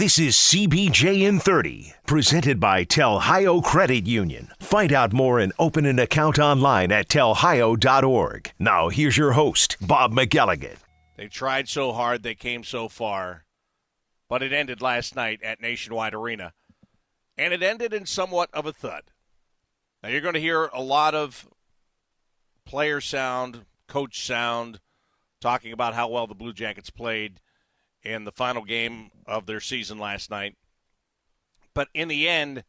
This is CBJ in 30, presented by Telhio Credit Union. Find out more and open an account online at telhio.org. Now here's your host, Bob McElligott. They tried so hard, they came so far, but it ended last night at Nationwide Arena, and it ended in somewhat of a thud. Now you're going to hear a lot of player sound, coach sound, talking about how well the Blue Jackets played in the final game of their season last night. But in the end,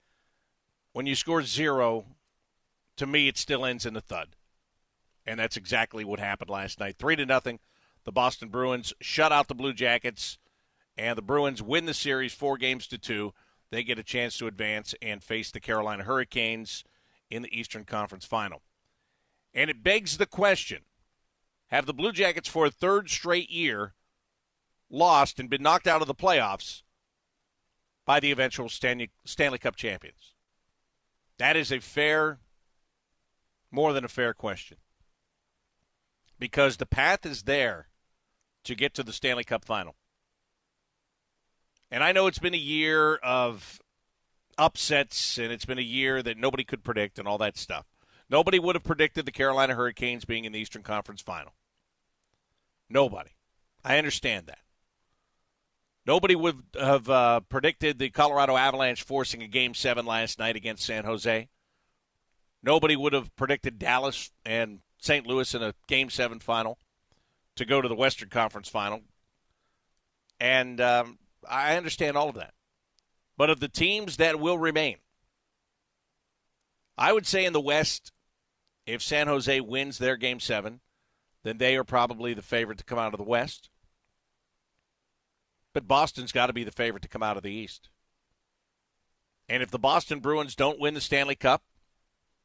when you score 0, to me it still ends in a thud. And that's exactly what happened last night. 3-0, the Boston Bruins shut out the Blue Jackets, and the Bruins win the series 4-2. They get a chance to advance and face the Carolina Hurricanes in the Eastern Conference Final. And it begs the question, have the Blue Jackets for a third straight year lost and been knocked out of the playoffs by the eventual Stanley Cup champions? That is a fair, more than a fair question. Because the path is there to get to the Stanley Cup final. And I know it's been a year of upsets, and it's been a year that nobody could predict and all that stuff. Nobody would have predicted the Carolina Hurricanes being in the Eastern Conference final. Nobody. I understand that. Nobody would have predicted the Colorado Avalanche forcing a Game 7 last night against San Jose. Nobody would have predicted Dallas and St. Louis in a Game 7 final to go to the Western Conference final. And I understand all of that. But of the teams that will remain, I would say in the West, if San Jose wins their Game 7, then they are probably the favorite to come out of the West. But Boston's got to be the favorite to come out of the East. And if the Boston Bruins don't win the Stanley Cup,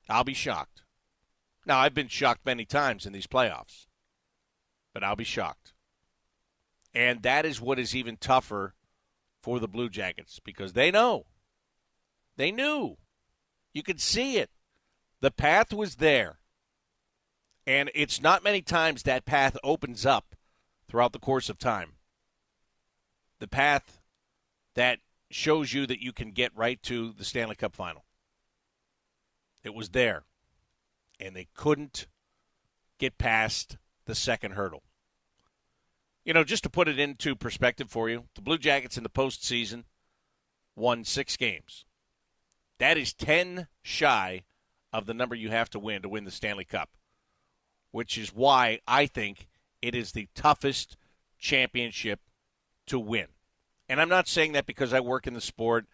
I'll be shocked. Now, I've been shocked many times in these playoffs, but I'll be shocked. And that is what is even tougher for the Blue Jackets, because they know. They knew. You could see it. The path was there. And it's not many times that path opens up throughout the course of time. The path that shows you that you can get right to the Stanley Cup final. It was there. And they couldn't get past the second hurdle. You know, just to put it into perspective for you, the Blue Jackets in the postseason won 6 games. That is 10 shy of the number you have to win the Stanley Cup, which is why I think it is the toughest championship to win. And I'm not saying that because I work in the sport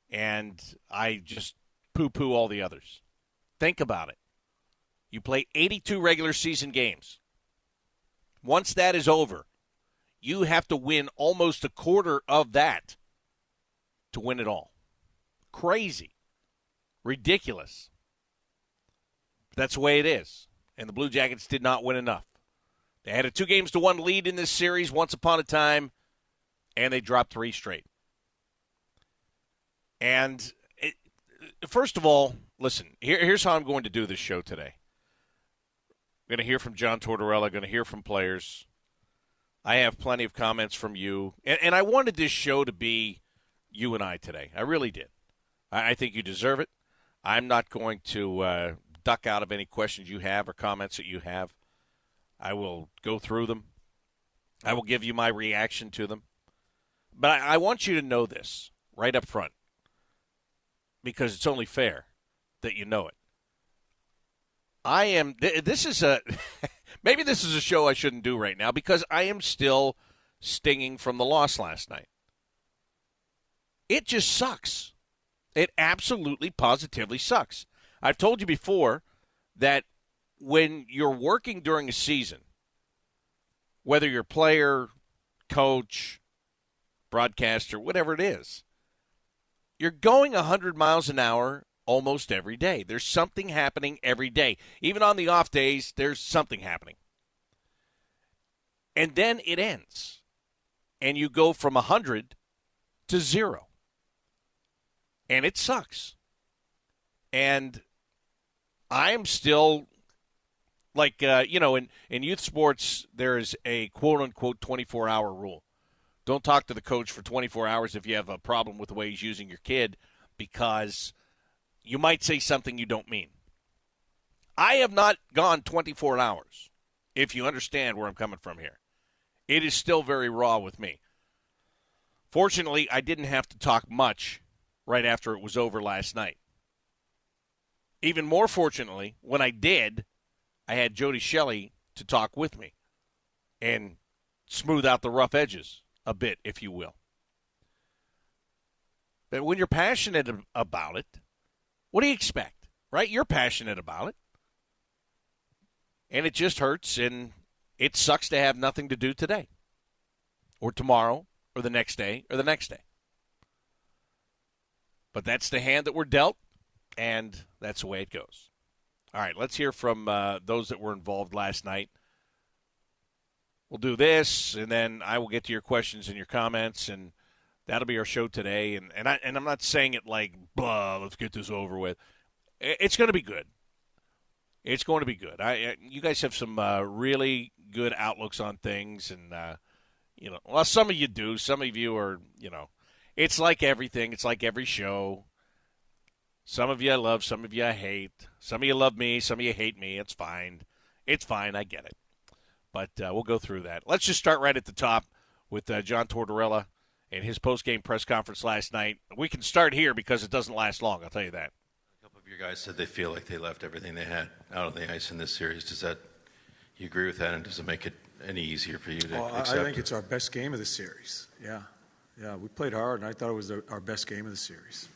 and I just poo-poo all the others. Think about it. You play 82 regular season games. Once that is over, you have to win almost a quarter of that to win it all. Crazy. Ridiculous. But that's the way it is. And the Blue Jackets did not win enough. They had a 2-1 lead in this series once upon a time, and they dropped 3 straight. And first of all, listen, here's how I'm going to do this show today. I'm going to hear from John Tortorella, going to hear from players. I have plenty of comments from you. And I wanted this show to be you and I today. I really did. I think you deserve it. I'm not going to duck out of any questions you have or comments that you have. I will go through them. I will give you my reaction to them. But I want you to know this right up front, because it's only fair that you know it. This is maybe this is a show I shouldn't do right now, because I am still stinging from the loss last night. It just sucks. It absolutely, positively sucks. I've told you before that when you're working during a season, whether you're player, coach, broadcaster, whatever it is, you're going 100 miles an hour almost every day. There's something happening every day. Even on the off days, there's something happening. And then it ends. And you go from 100 to 0. And it sucks. And I am still, like, in youth sports, there is a quote-unquote 24-hour rule. Don't talk to the coach for 24 hours if you have a problem with the way he's using your kid, because you might say something you don't mean. I have not gone 24 hours, if you understand where I'm coming from here. It is still very raw with me. Fortunately, I didn't have to talk much right after it was over last night. Even more fortunately, when I did, I had Jody Shelley to talk with me and smooth out the rough edges a bit, if you will. But when you're passionate about it, what do you expect, right? You're passionate about it. And it just hurts, and it sucks to have nothing to do today or tomorrow or the next day or the next day. But that's the hand that we're dealt, and that's the way it goes. All right, let's hear from those that were involved last night. We'll do this, and then I will get to your questions and your comments, and that'll be our show today. And I'm not saying it like, blah, let's get this over with. It's going to be good. It's going to be good. You guys have some really good outlooks on things, and well, some of you do. Some of you are, it's like everything. It's like every show. Some of you I love, some of you I hate. Some of you love me, some of you hate me. It's fine. It's fine. I get it. But we'll go through that. Let's just start right at the top with John Tortorella and his post-game press conference last night. We can start here because it doesn't last long, I'll tell you that. Your guys said they feel like they left everything they had out on the ice in this series. You agree with that, and does it make it any easier for you to accept? I think it's our best game of the series. Yeah, we played hard, and I thought it was our best game of the series.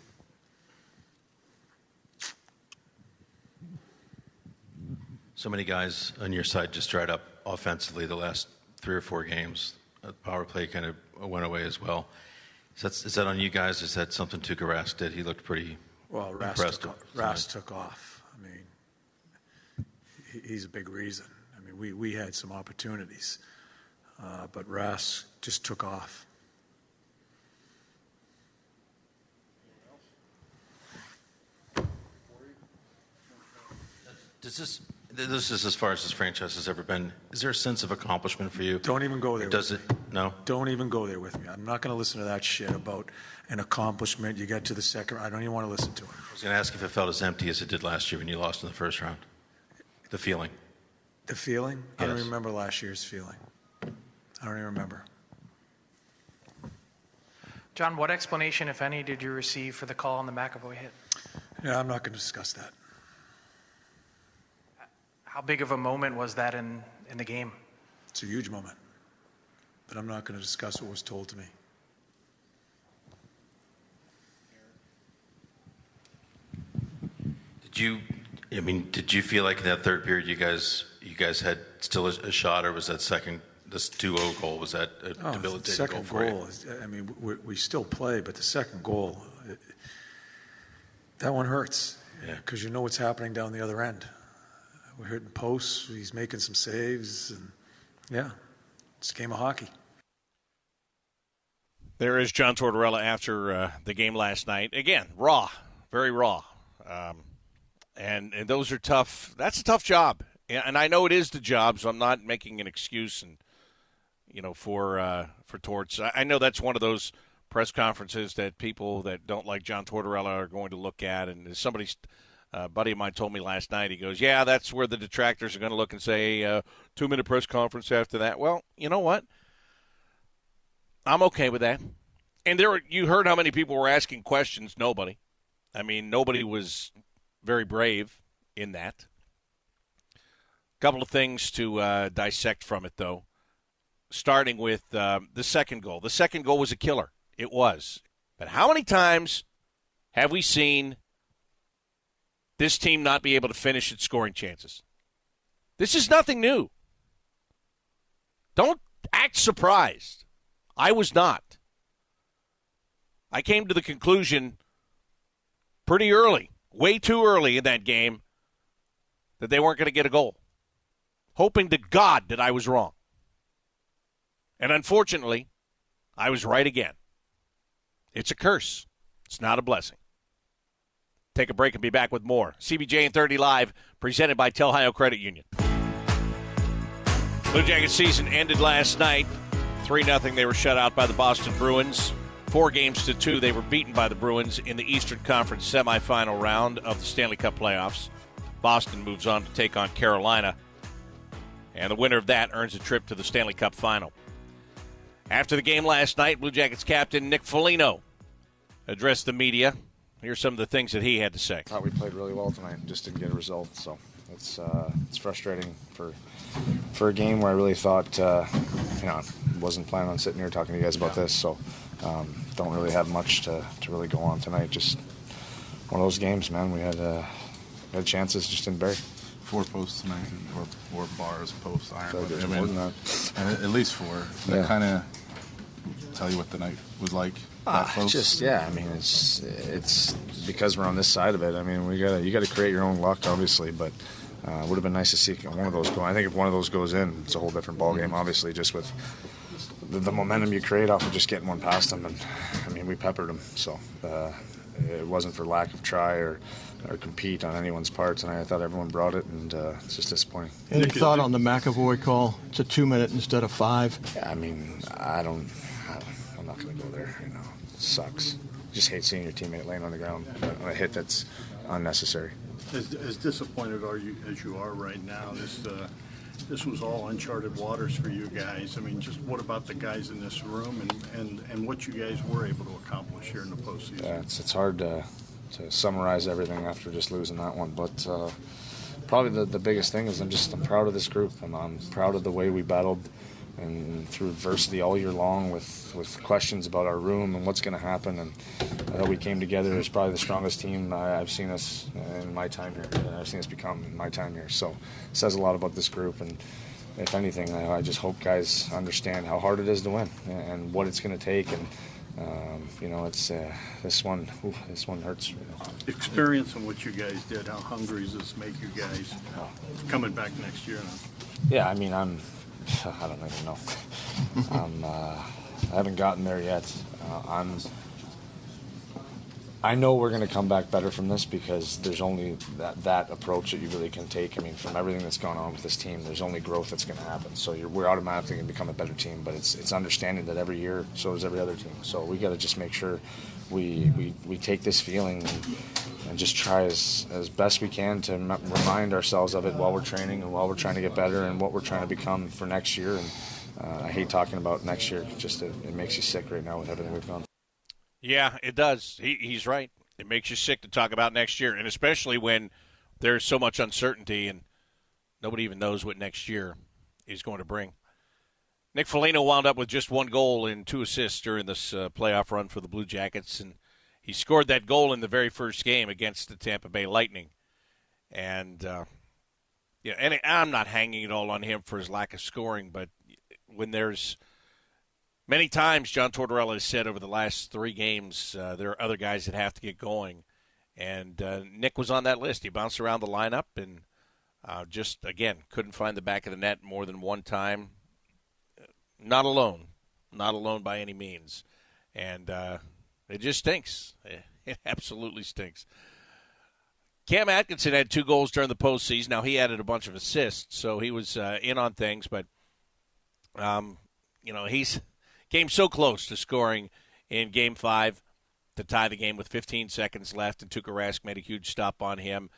So many guys on your side just dried up offensively the last 3 or 4 games. The power play kind of went away as well. Is that on you guys? Is that something Tuukka Rask did? He looked pretty... Well, Rask took off. I mean, he's a big reason. I mean, we had some opportunities, but Rask just took off. This is as far as this franchise has ever been. Is there a sense of accomplishment for you? Don't even go there. Does it? No? Don't even go there with me. I'm not going to listen to that shit about an accomplishment. You get to the second. I don't even want to listen to it. I was going to ask if it felt as empty as it did last year when you lost in the first round. The feeling. The feeling? Yes. I don't remember last year's feeling. I don't even remember. John, what explanation, if any, did you receive for the call on the McAvoy hit? Yeah, I'm not going to discuss that. How big of a moment was that in the game? It's a huge moment. But I'm not going to discuss what was told to me. Did you feel like in that third period you guys had still a shot, or was that this 2-0 goal, was that a debilitating the second goal for goal you? I mean, we still play, but the second goal, that one hurts. Because you know what's happening down the other end. We're hitting posts. He's making some saves. And, it's a game of hockey. There is John Tortorella after the game last night. Again, raw, very raw. And those are tough. That's a tough job. And I know it is the job, so I'm not making an excuse for Torts. I know that's one of those press conferences that people that don't like John Tortorella are going to look at. And somebody's buddy of mine told me last night, he goes, yeah, that's where the detractors are going to look and say 2-minute press conference after that. Well, you know what? I'm okay with that. And you heard how many people were asking questions. Nobody. I mean, nobody was very brave in that. A couple of things to dissect from it, though, starting with the second goal. The second goal was a killer. It was. But how many times have we seen this team not be able to finish its scoring chances? This is nothing new. Don't act surprised. I was not. I came to the conclusion pretty early, way too early in that game, that they weren't going to get a goal. Hoping to God that I was wrong. And unfortunately, I was right again. It's a curse. It's not a blessing. Take a break and be back with more. CBJ and 30 Live, presented by Tel Ohio Credit Union. Blue Jackets season ended last night. 3-0, they were shut out by the Boston Bruins. 4-2, they were beaten by the Bruins in the Eastern Conference semifinal round of the Stanley Cup playoffs. Boston moves on to take on Carolina, and the winner of that earns a trip to the Stanley Cup final. After the game last night, Blue Jackets captain Nick Foligno addressed the media. Here's some of the things that he had to say. I thought we played really well tonight, just didn't get a result, so it's frustrating for a game where I really thought, wasn't planning on sitting here talking to you guys about this, so don't really have much to really go on tonight. Just one of those games, man. We had chances, just didn't bury. 4 posts tonight, or bars, posts, iron. So there's more than that. At least 4. That kind of tell you what the night was like. It's because we're on this side of it. I mean, you gotta create your own luck, obviously, but it would have been nice to see one of those go. I think if one of those goes in, it's a whole different ball game. Obviously, just with the momentum you create off of just getting one past them, and I mean, we peppered them. So it wasn't for lack of try or compete on anyone's part tonight. I thought everyone brought it, and it's just disappointing. Any thought on the McAvoy call? It's a 2-minute instead of 5. Yeah, I mean, I'm not going to go there. It sucks. Just hate seeing your teammate laying on the ground on a hit that's unnecessary. As disappointed as you are right now, this was all uncharted waters for you guys. I mean, just what about the guys in this room and what you guys were able to accomplish here in the postseason? Yeah, it's hard to summarize everything after just losing that one, but probably the biggest thing is I'm proud of this group. I'm proud of the way we battled and through adversity all year long with questions about our room and what's going to happen, and I thought we came together as probably the strongest team I've seen us in my time here. I've seen us become in my time here, so it says a lot about this group, and if anything, I just hope guys understand how hard it is to win and what it's going to take, and it's this one hurts. Experience and what you guys did, how hungry does this make you guys coming back next year? Yeah, I mean, I don't even know. I haven't gotten there yet. I know we're going to come back better from this because there's only that approach that you really can take. I mean, from everything that's gone on with this team, there's only growth that's going to happen. So we're automatically going to become a better team, but it's understanding that every year, so does every other team. So we got to just make sure we take this feeling and just try as best we can to remind ourselves of it while we're training and while we're trying to get better and what we're trying to become for next year. And I hate talking about next year. Just it makes you sick right now with everything we've gone. Yeah, it does. He's right. It makes you sick to talk about next year, and especially when there's so much uncertainty and nobody even knows what next year is going to bring. Nick Foligno wound up with just 1 goal and 2 assists during this playoff run for the Blue Jackets, and he scored that goal in the very first game against the Tampa Bay Lightning. And and I'm not hanging it all on him for his lack of scoring, but when there's many times John Tortorella has said over the last 3 games there are other guys that have to get going, and Nick was on that list. He bounced around the lineup and just, again, couldn't find the back of the net more than one time. Not alone by any means, and it just stinks. It absolutely stinks. Cam Atkinson had 2 goals during the postseason. Now, he added a bunch of assists, so he was in on things, but he's came so close to scoring in Game 5 to tie the game with 15 seconds left, and Tuukka Rask made a huge stop on him.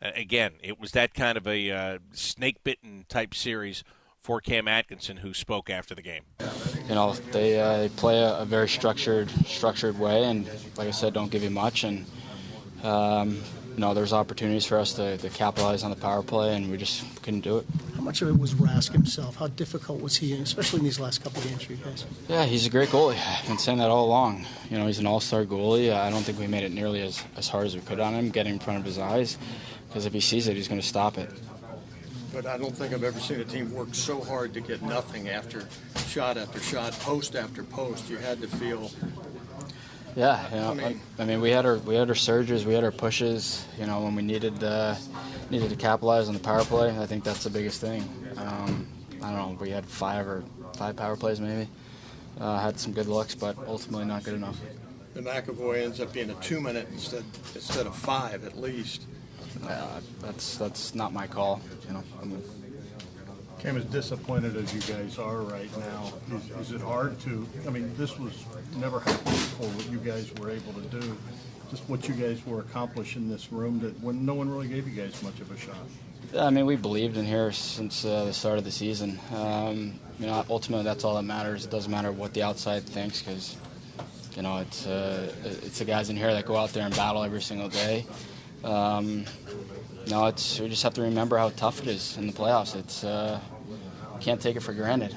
Again, it was that kind of a snake-bitten type series for Cam Atkinson, who spoke after the game. They play a very structured way, and like I said, don't give you much. And there's opportunities for us to capitalize on the power play, and we just couldn't do it. How much of it was Rask himself? How difficult was he, especially in these last couple of games for you guys? Yeah, he's a great goalie. I've been saying that all along. He's an all-star goalie. I don't think we made it nearly as hard as we could on him, getting in front of his eyes, because if he sees it, he's going to stop it. But I don't think I've ever seen a team work so hard to get nothing after shot, post after post. You had to feel. Yeah, I mean, we had our surges, we had our pushes. When we needed to capitalize on the power play. I think that's the biggest thing. I don't know, we had 5 power plays maybe. Had some good looks, but ultimately not good enough. The McAvoy ends up being a 2-minute instead of 5 at least. That's not my call. Cam, as disappointed as you guys are right now, is it hard to, I mean, this was never happened before, what you guys were able to do, just what you guys were accomplishing in this room that when no one really gave you guys much of a shot? I mean, we believed in here since the start of the season. Ultimately, that's all that matters. It doesn't matter what the outside thinks because, it's the guys in here that go out there and battle every single day. We just have to remember how tough it is in the playoffs. Can't take it for granted.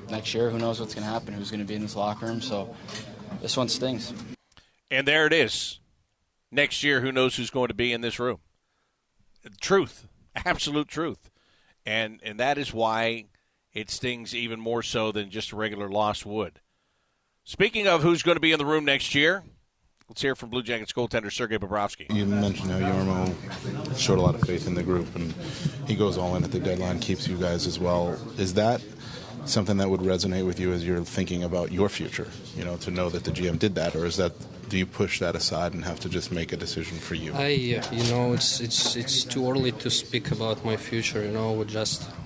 Next year, who knows what's going to happen, who's going to be in this locker room. So this one stings. And there it is. Next year, who knows who's going to be in this room. Truth, absolute truth. And that is why it stings even more so than just a regular loss would. Speaking of who's going to be in the room next year, let's hear from Blue Jackets goaltender Sergei Bobrovsky. You mentioned how Jarmo showed a lot of faith in the group, and he goes all in at the deadline, keeps you guys as well. Is that something that would resonate with you as you're thinking about your future, to know that the GM did that, or do you push that aside and have to just make a decision for you? It's too early to speak about my future. We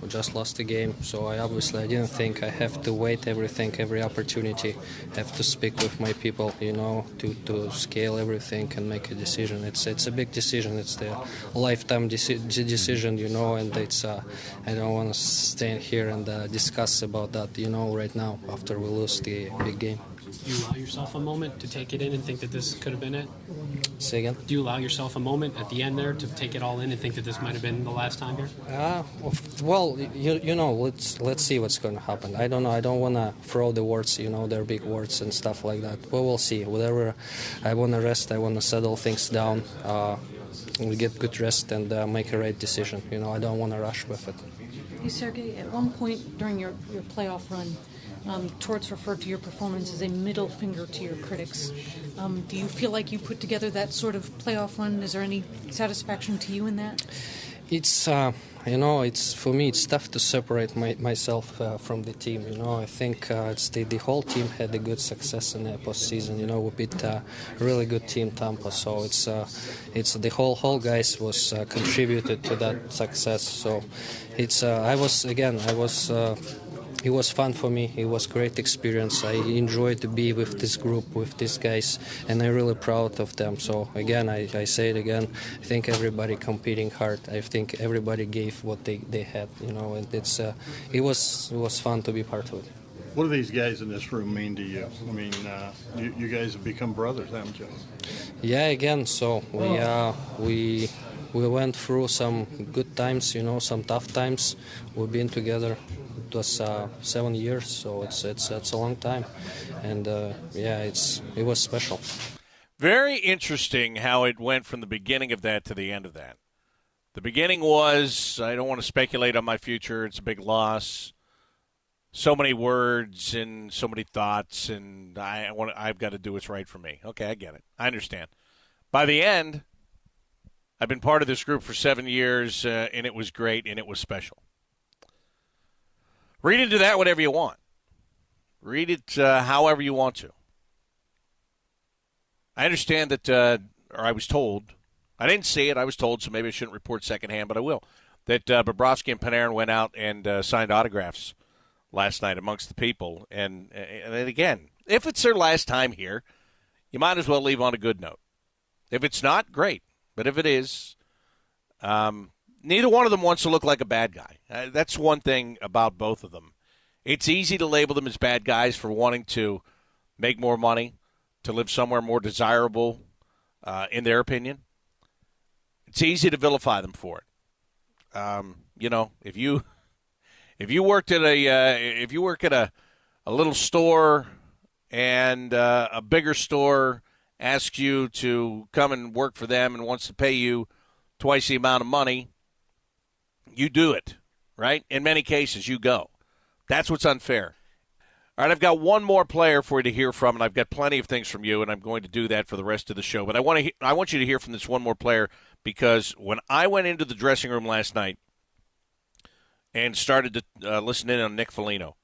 just lost the game, so I didn't think I have to wait every opportunity, have to speak with my people, to scale everything and make a decision. It's a big decision. It's the lifetime decision, and it's I don't want to stand here and discuss about that, right now after we lose the big game. Do you allow yourself a moment to take it in and think that this could have been it? Say again? Do you allow yourself a moment at the end there to take it all in and think that this might have been the last time here? Let's see what's going to happen. I don't know. I don't want to throw the words, they're big words and stuff like that. But we'll see. Whatever. I want to rest. I want to settle things down. We get good rest and make a right decision. I don't want to rush with it. Hey, Sergei, at one point during your playoff run, Torts referred to your performance as a middle finger to your critics. Do you feel like you put together that sort of playoff run? Is there any satisfaction to you in that? It's for me it's tough to separate myself from the team. I think it's the whole team had a good success in the postseason. We beat a really good team, Tampa. So it's the whole guys was contributed to that success. So it was fun for me. It was great experience. I enjoyed to be with this group, with these guys, and I'm really proud of them. So again, I say it again. I think everybody competing hard. I think everybody gave what they had. And it was fun to be part of it. What do these guys in this room mean to you? I mean, you guys have become brothers, haven't you? Yeah, again. So we went through some good times, some tough times. We've been together. It was 7 years, so it's a long time, and it was special. Very interesting how it went from the beginning of that to the end of that. The beginning was, I don't want to speculate on my future. It's a big loss. So many words and so many thoughts, and I've got to do what's right for me. Okay, I get it. I understand. By the end, I've been part of this group for 7 years, and it was great, and it was special. Read into that whatever you want. Read it however you want to. I understand that, or I was told, I didn't see it, I was told, so maybe I shouldn't report secondhand, but I will, that Bobrovsky and Panarin went out and signed autographs last night amongst the people. And again, if it's their last time here, you might as well leave on a good note. If it's not, great. But if it is, neither one of them wants to look like a bad guy. That's one thing about both of them. It's easy to label them as bad guys for wanting to make more money, to live somewhere more desirable, in their opinion. It's easy to vilify them for it. If you worked at a little store and a bigger store asks you to come and work for them and wants to pay you twice the amount of money, you do it, right? In many cases, you go. That's what's unfair. All right, I've got one more player for you to hear from, and I've got plenty of things from you, and I'm going to do that for the rest of the show. But I want you to hear from this one more player because when I went into the dressing room last night and started to listen in on Nick Foligno,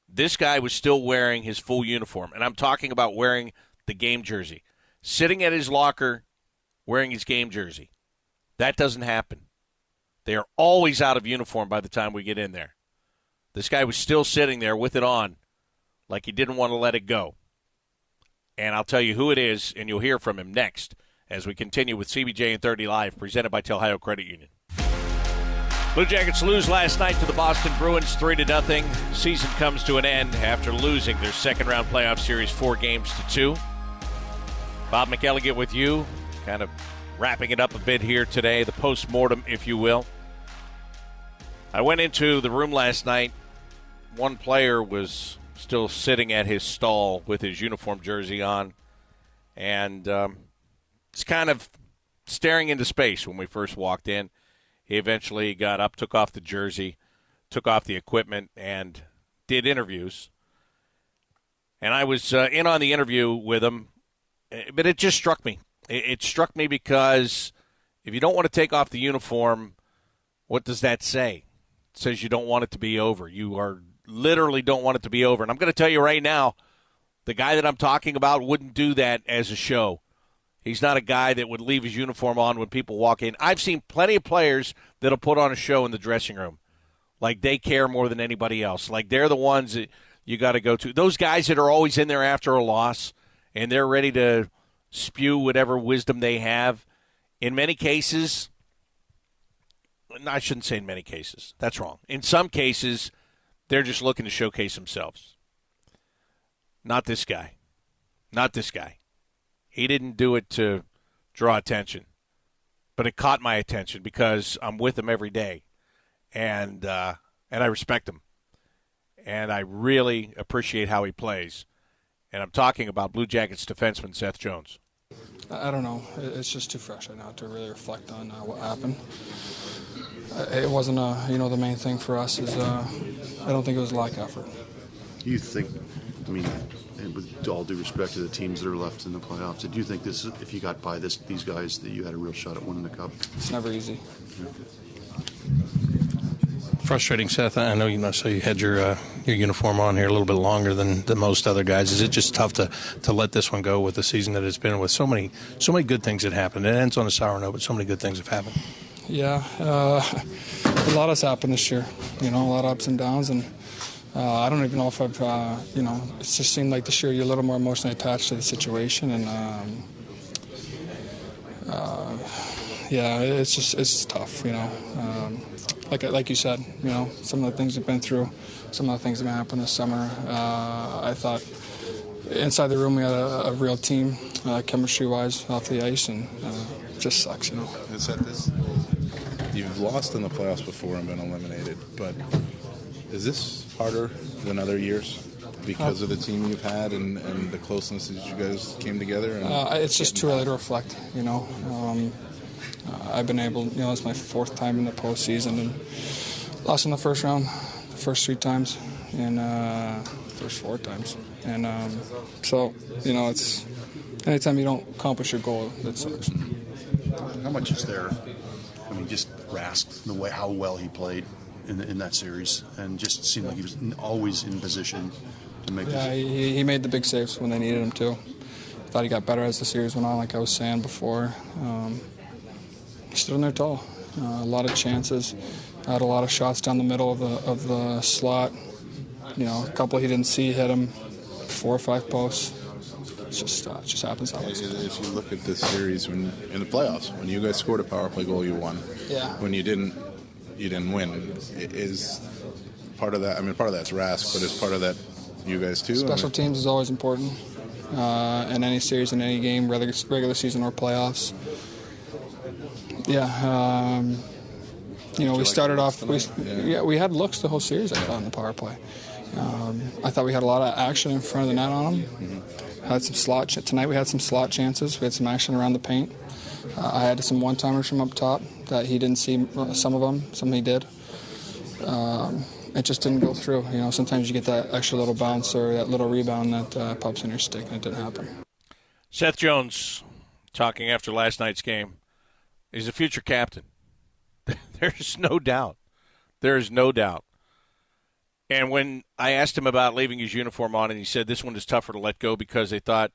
this guy was still wearing his full uniform, and I'm talking about wearing the game jersey, sitting at his locker wearing his game jersey. That doesn't happen. They are always out of uniform by the time we get in there. This guy was still sitting there with it on like he didn't want to let it go. And I'll tell you who it is, and you'll hear from him next as we continue with CBJ and 30 Live, presented by Ohio Credit Union. Blue Jackets lose last night to the Boston Bruins 3-0. Season comes to an end after losing their second-round playoff series 4-2. Bob McElligott with you, kind of wrapping it up a bit here today, the post-mortem, if you will. I went into the room last night. One player was still sitting at his stall with his uniform jersey on, and it's kind of staring into space when we first walked in. He eventually got up, took off the jersey, took off the equipment, and did interviews. And I was in on the interview with him, but it just struck me. It struck me because if you don't want to take off the uniform, what does that say? It says you don't want it to be over. You are literally don't want it to be over. And I'm going to tell you right now, the guy that I'm talking about wouldn't do that as a show. He's not a guy that would leave his uniform on when people walk in. I've seen plenty of players that'll put on a show in the dressing room. Like they care more than anybody else. Like they're the ones that you got to go to. Those guys that are always in there after a loss and they're ready to spew whatever wisdom they have. In many cases, I shouldn't say in many cases. That's wrong. In some cases, they're just looking to showcase themselves. Not this guy. Not this guy. He didn't do it to draw attention. But it caught my attention because I'm with him every day. And I respect him. And I really appreciate how he plays. And I'm talking about Blue Jackets defenseman Seth Jones. I don't know. It's just too fresh right now to really reflect on what happened. It wasn't, the main thing for us is I don't think it was lack of effort. Do you think, and with all due respect to the teams that are left in the playoffs, do you think this, if you got by these guys, that you had a real shot at winning the cup? It's never easy. Yeah. Frustrating, Seth. I know so you had your uniform on here a little bit longer than most other guys. Is it just tough to let this one go with the season that it's been, with so many good things that happened? It ends on a sour note, but so many good things have happened. Yeah, a lot has happened this year. A lot of ups and downs, and I don't even know if I've it's just seemed like this year you're a little more emotionally attached to the situation, and it's tough. Like you said, some of the things we've been through, some of the things that happened this summer. I thought inside the room we had a real team, chemistry-wise, off the ice, and it just sucks, You've lost in the playoffs before and been eliminated, but is this harder than other years because of the team you've had and the closeness that you guys came together? It's just too early to reflect, I've been able, it's my fourth time in the postseason and lost in the first round, the first 3 times, and first 4 times. And it's anytime you don't accomplish your goal, that sucks. How much is there? Just Rask, the way how well he played in that series, and just seemed like he was always in position to make. Yeah, he made the big saves when they needed him to. Thought he got better as the series went on, like I was saying before. He stood in there tall. A lot of chances. Had a lot of shots down the middle of the slot. A couple he didn't see hit him. 4 or 5 posts. It just happens that way. If you look at this series in the playoffs, when you guys scored a power play goal, you won. Yeah. When you didn't win. Is part of that? Part of that's Rask, but is part of that you guys too? Special teams is always important in any series, in any game, whether it's regular season or playoffs. Yeah. We started off. We had looks the whole series, I thought, in the power play. I thought we had a lot of action in front of the net on them. Mm-hmm. Had some slot tonight. We had some slot chances. We had some action around the paint. I had some one-timers from up top that he didn't see. Some of them, some he did. It just didn't go through. Sometimes you get that extra little bounce or that little rebound that pops in your stick, and it didn't happen. Seth Jones, talking after last night's game, he's a future captain. There's no doubt. There is no doubt. And when I asked him about leaving his uniform on, and he said this one is tougher to let go because they thought,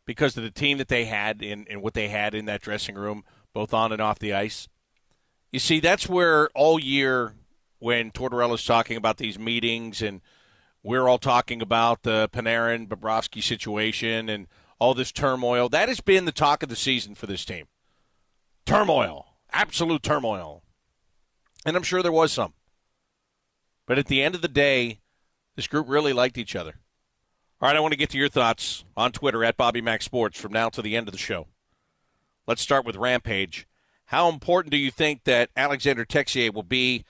because of the team that they had and what they had in that dressing room, both on and off the ice. You see, that's where all year when Tortorella's talking about these meetings and we're all talking about the Panarin, Bobrovsky situation and all this turmoil, that has been the talk of the season for this team. Turmoil. Absolute turmoil. And I'm sure there was some. But at the end of the day, this group really liked each other. All right, I want to get to your thoughts on Twitter at BobbyMacSports from now to the end of the show. Let's start with Rampage. How important do you think that Alexander Texier will be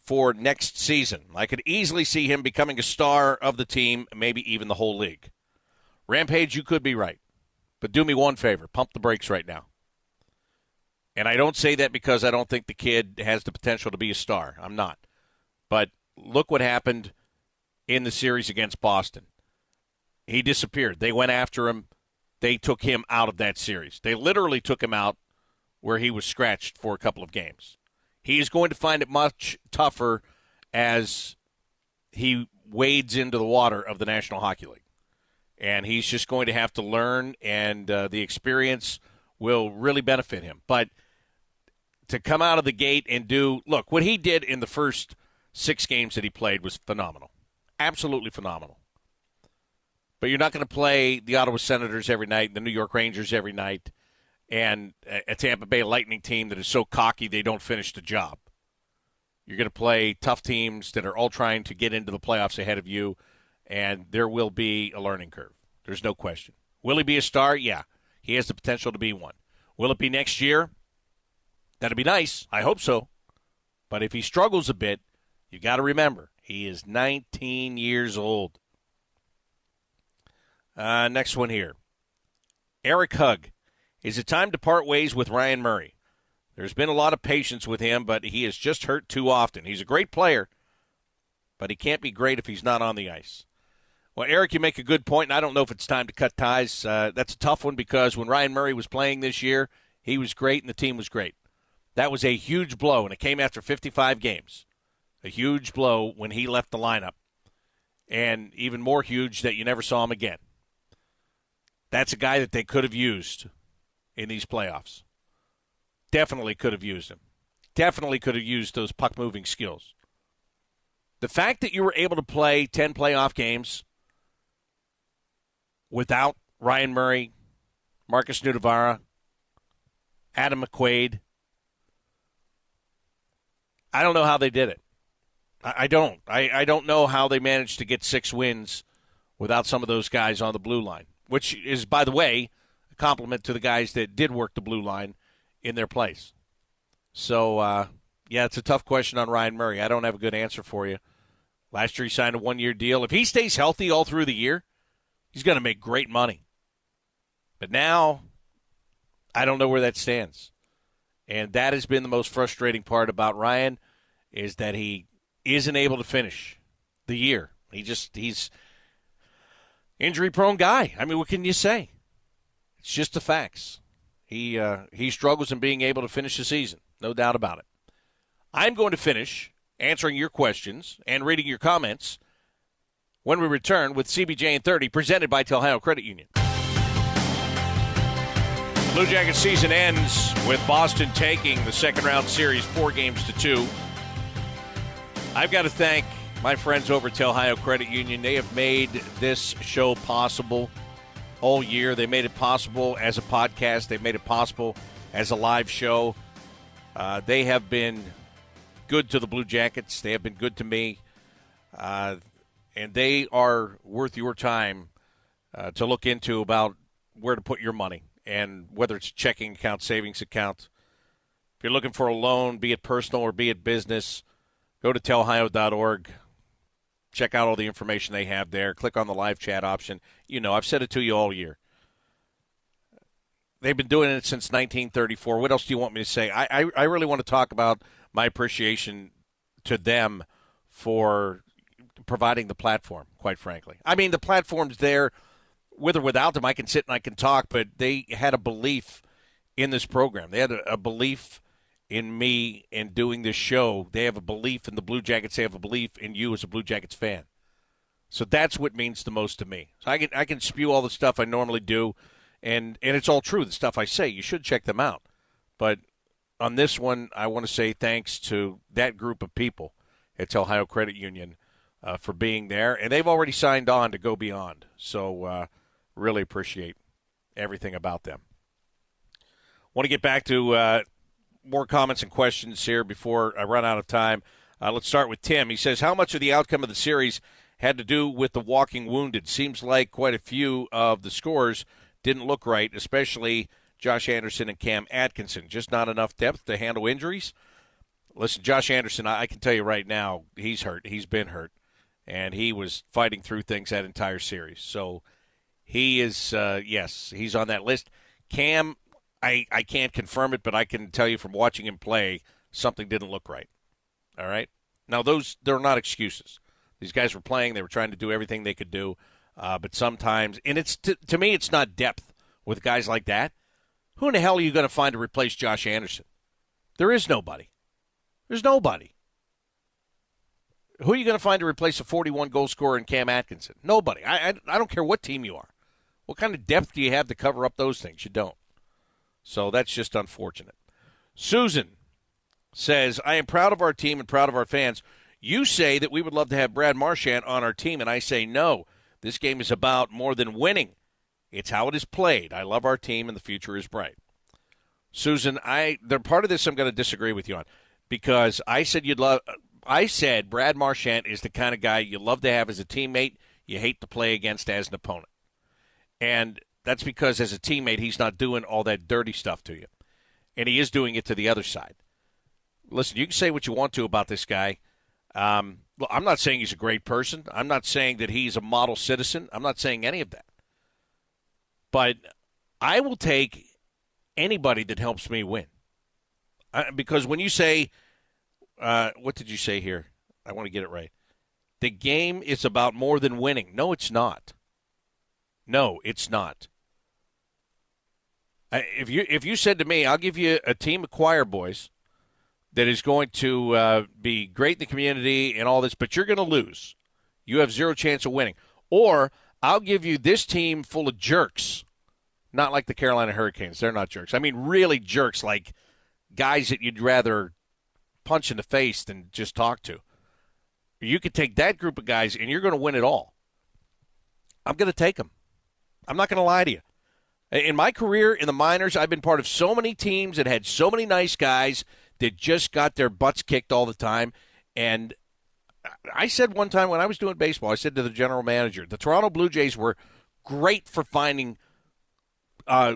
for next season? I could easily see him becoming a star of the team, maybe even the whole league. Rampage, you could be right. But do me one favor. Pump the brakes right now. And I don't say that because I don't think the kid has the potential to be a star. I'm not. But look what happened in the series against Boston. He disappeared. They went after him. They took him out of that series. They literally took him out where he was scratched for a couple of games. He is going to find it much tougher as he wades into the water of the National Hockey League. And he's just going to have to learn, and the experience will really benefit him. But to come out of the gate and look, what he did in the first 6 games that he played was phenomenal. Absolutely phenomenal. But you're not going to play the Ottawa Senators every night, the New York Rangers every night, and a Tampa Bay Lightning team that is so cocky they don't finish the job. You're going to play tough teams that are all trying to get into the playoffs ahead of you, and there will be a learning curve. There's no question. Will he be a star? Yeah. He has the potential to be one. Will it be next year? That'd be nice. I hope so. But if he struggles a bit, you got to remember, he is 19 years old. Next one here. Eric Hugg. Is it time to part ways with Ryan Murray? There's been a lot of patience with him, but he is just hurt too often. He's a great player, but he can't be great if he's not on the ice. Well, Eric, you make a good point, and I don't know if it's time to cut ties. That's a tough one because when Ryan Murray was playing this year, he was great and the team was great. That was a huge blow, and it came after 55 games. A huge blow when he left the lineup, and even more huge that you never saw him again. That's a guy that they could have used in these playoffs. Definitely could have used him. Definitely could have used those puck-moving skills. The fact that you were able to play 10 playoff games without Ryan Murray, Marcus Nudavara, Adam McQuaid, I don't know how they did it. I don't. I don't know how they managed to get 6 wins without some of those guys on the blue line, which is, by the way, a compliment to the guys that did work the blue line in their place. So, yeah, it's a tough question on Ryan Murray. I don't have a good answer for you. Last year he signed a 1-year deal. If he stays healthy all through the year, he's going to make great money. But now, I don't know where that stands. And that has been the most frustrating part about Ryan, is that he isn't able to finish the year. He's injury-prone guy. I mean, what can you say? It's just the facts. He struggles in being able to finish the season, no doubt about it. I'm going to finish answering your questions and reading your comments when we return with CBJ and 30, presented by Ohio Credit Union. Blue Jackets season ends with Boston taking the second-round series 4-2. I've got to thank my friends over at Ohio Credit Union. They have made this show possible all year. They made it possible as a podcast. They've made it possible as a live show. They have been good to the Blue Jackets. They have been good to me. And they are worth your time to look into about where to put your money, and whether it's a checking account, savings account. If you're looking for a loan, be it personal or be it business, go to telhio.org. Check out all the information they have there. Click on the live chat option. You know, I've said it to you all year. They've been doing it since 1934. What else do you want me to say? I really want to talk about my appreciation to them for providing the platform, quite frankly. I mean, the platform's there. With or without them, I can sit and I can talk, but they had a belief in this program. They had a belief in me in doing this show. They have a belief in the Blue Jackets. They have a belief in you as a Blue Jackets fan. So that's what means the most to me. So I can spew all the stuff I normally do, and it's all true, the stuff I say. You should check them out. But on this one, I want to say thanks to that group of people at Ohio Credit Union for being there. And they've already signed on to go beyond. So really appreciate everything about them. Want to get back to more comments and questions here before I run out of time. Let's start with Tim. He says, how much of the outcome of the series had to do with the walking wounded? Seems like quite a few of the scores didn't look right, especially Josh Anderson and Cam Atkinson. Just not enough depth to handle injuries? Listen, Josh Anderson, I can tell you right now, he's hurt. He's been hurt. And he was fighting through things that entire series. So he is, yes, he's on that list. Cam, I can't confirm it, but I can tell you from watching him play, something didn't look right. All right? Now, they're not excuses. These guys were playing. They were trying to do everything they could do. But sometimes, and it's to me, it's not depth with guys like that. Who in the hell are you going to find to replace Josh Anderson? There is nobody. There's nobody. Who are you going to find to replace a 41-goal scorer in Cam Atkinson? Nobody. I don't care what team you are. What kind of depth do you have to cover up those things? You don't. So that's just unfortunate. Susan says, I am proud of our team and proud of our fans. You say that we would love to have Brad Marchand on our team, and I say no. This game is about more than winning. It's how it is played. I love our team, and the future is bright. Susan, the part of this I'm going to disagree with you on, because I said Brad Marchand is the kind of guy you love to have as a teammate, you hate to play against as an opponent. And that's because as a teammate, he's not doing all that dirty stuff to you. And he is doing it to the other side. Listen, you can say what you want to about this guy. Well, I'm not saying he's a great person. I'm not saying that he's a model citizen. I'm not saying any of that. But I will take anybody that helps me win. Because when you say, what did you say here? I want to get it right. The game is about more than winning. No, it's not. No, it's not. If you said to me, I'll give you a team of choir boys that is going to be great in the community and all this, but you're going to lose. You have zero chance of winning. Or I'll give you this team full of jerks, not like the Carolina Hurricanes. They're not jerks. I mean really jerks, like guys that you'd rather punch in the face than just talk to. You could take that group of guys, and you're going to win it all. I'm going to take them. I'm not going to lie to you. In my career in the minors, I've been part of so many teams that had so many nice guys that just got their butts kicked all the time. And I said one time when I was doing baseball, I said to the general manager, the Toronto Blue Jays were great for finding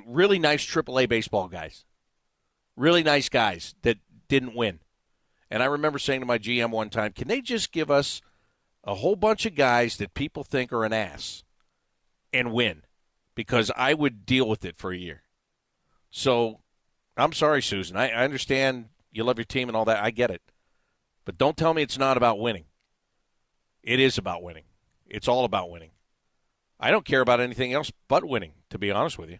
really nice AAA baseball guys, really nice guys that didn't win. And I remember saying to my GM one time, can they just give us a whole bunch of guys that people think are an ass and win? Because I would deal with it for a year. So I'm sorry, Susan. I understand you love your team and all that. I get it. But don't tell me it's not about winning. It is about winning. It's all about winning. I don't care about anything else but winning, to be honest with you.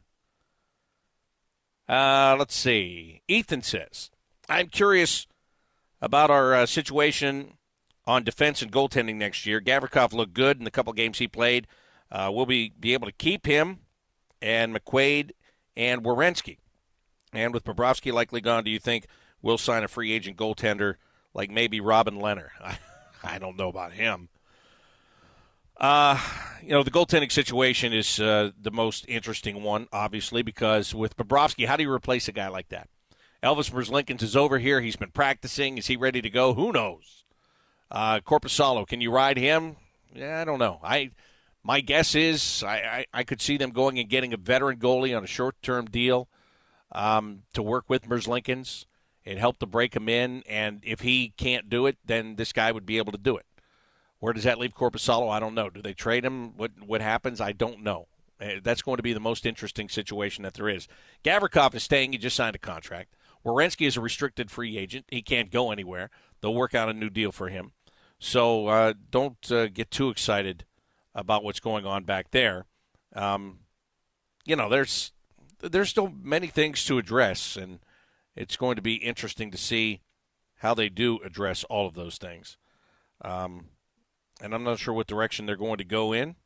Let's see. Ethan says, I'm curious about our situation on defense and goaltending next year. Gavrikov looked good in the couple games he played. Will we be able to keep him and McQuaid and Werenski? And with Bobrovsky likely gone, do you think we'll sign a free agent goaltender like maybe Robin Lehner? I don't know about him. The goaltending situation is the most interesting one, obviously, because with Bobrovsky, how do you replace a guy like that? Elvis Merzlikins is over here. He's been practicing. Is he ready to go? Who knows? Korpisalo, can you ride him? Yeah, I don't know. My guess is I could see them going and getting a veteran goalie on a short-term deal to work with Merzlikins and help to break him in. And if he can't do it, then this guy would be able to do it. Where does that leave Korpisalo? I don't know. Do they trade him? What happens? I don't know. That's going to be the most interesting situation that there is. Gavrikov is staying. He just signed a contract. Werenski is a restricted free agent. He can't go anywhere. They'll work out a new deal for him. So don't get too excited about what's going on back there. There's still many things to address, and it's going to be interesting to see how they do address all of those things. And I'm not sure what direction they're going to go in.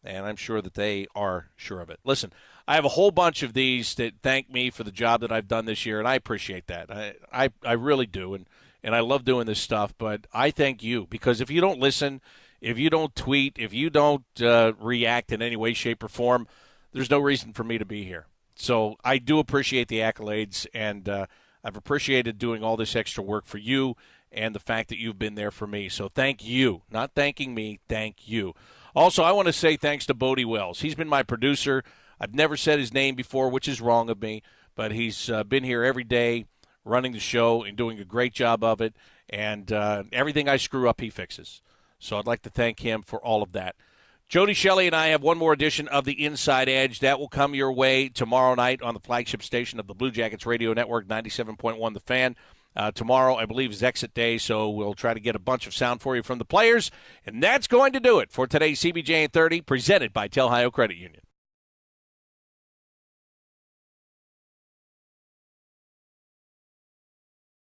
And I'm sure that they are sure of it. Listen, I have a whole bunch of these that thank me for the job that I've done this year, and I appreciate that. I really do, and I love doing this stuff. But I thank you, because if you don't listen, if you don't tweet, if you don't react in any way, shape, or form, there's no reason for me to be here. So I do appreciate the accolades, and I've appreciated doing all this extra work for you and the fact that you've been there for me. So thank you. Not thanking me, thank you. Also, I want to say thanks to Bodie Wells. He's been my producer. I've never said his name before, which is wrong of me, but he's been here every day running the show and doing a great job of it, and everything I screw up, he fixes. So I'd like to thank him for all of that. Jody Shelley and I have one more edition of the Inside Edge. That will come your way tomorrow night on the flagship station of the Blue Jackets Radio Network, 97.1 The Fan. Tomorrow, I believe, is exit day, so we'll try to get a bunch of sound for you from the players. And that's going to do it for today's CBJ 30, presented by Tel Ohio Credit Union.